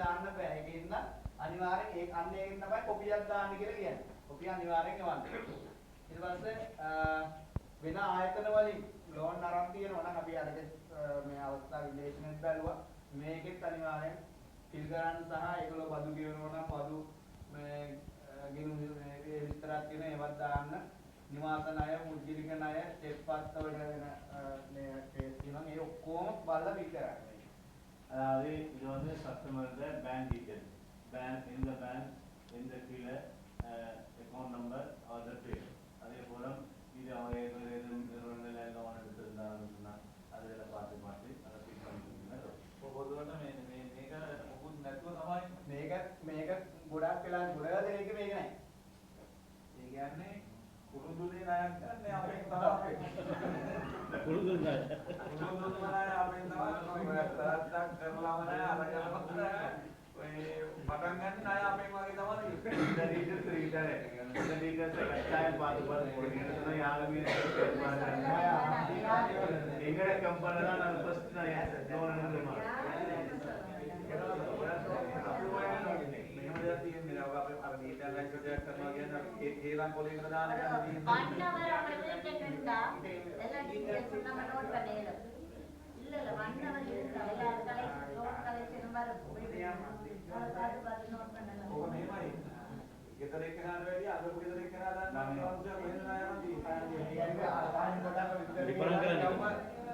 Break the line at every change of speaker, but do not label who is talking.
දාන්න බෑ. ඒකේ ඉන්න අනිවාර්යෙන් ඒ අන්න ඒකෙන් තමයි කොපියක් දාන්න කියලා කියන්නේ. කොපිය අනිවාර්යෙන් එවන්න. ඊට පස්සේ වෙන ආයතන වලින් ලෝන් අරන් තියෙනවා නම් අපි අරගෙන මේ අවස්ථාව විශ්ලේෂණයක් බැලුවා. මේකෙත් අනිවාර්යෙන් ෆිල් කරන්න සහ ඒගොල්ලෝ බදු ගෙවනවා නම් බදු මේ ගිනු මේ විස්තරات තියෙන ඒවත් දාන්න. නිවාස ණය, මුද්දලික ණය, ස්ටෙප් පත් වල වෙන මේ කේස් තියෙනවා. ඒ ඔක්කොම බලලා ෆිල් කරන්න.
அதாவது இது வந்து கஸ்டமரோட பேங்க் டீடைல் பேங்க் இந்த பேங்க் இந்த கீழே அக்கௌண்ட் நம்பர் ஆர்டர் பேர் அதே போல இது அவங்க நிறுவனங்கள் லோன் எடுத்திருந்தாங்கன்னா அதில் பார்த்து அதை ஃபிட் பண்ணிக்கிறீங்க
පොදුවට මේක මොකුත් නැතුව තමයි
මේක ගොඩක් වෙලා ගොඩක් දෙනෙක් මේක නැහැ.
ඒ කියන්නේ කුරුඳුනේ ණයක් ගන්න අපෙන් තමයි
கொடுக்குங்க
කුරුඳුනේ ණය අපෙන් තමයි තරත්තක් කරලාම ණය අරගෙන ඔය පටන් ගන්න ණය අපෙන් වගේ තමයි
இந்த டீடைல்ஸ் ரீடர் இந்த டீடைல்ஸ் கட்டாயம் பார்த்து போடுங்க யாருமே எங்கட கம்பெனி தான் நான் ஃபர்ஸ்ட் நான் லோன் எடுத்துமா
ගෙදර එක්කනට වැඩි අදපු ගෙදර එක්කන දාන්න අවශ්‍ය වෙන ණයම
කියන්නේ ආසාවෙන් ගොඩක් විතර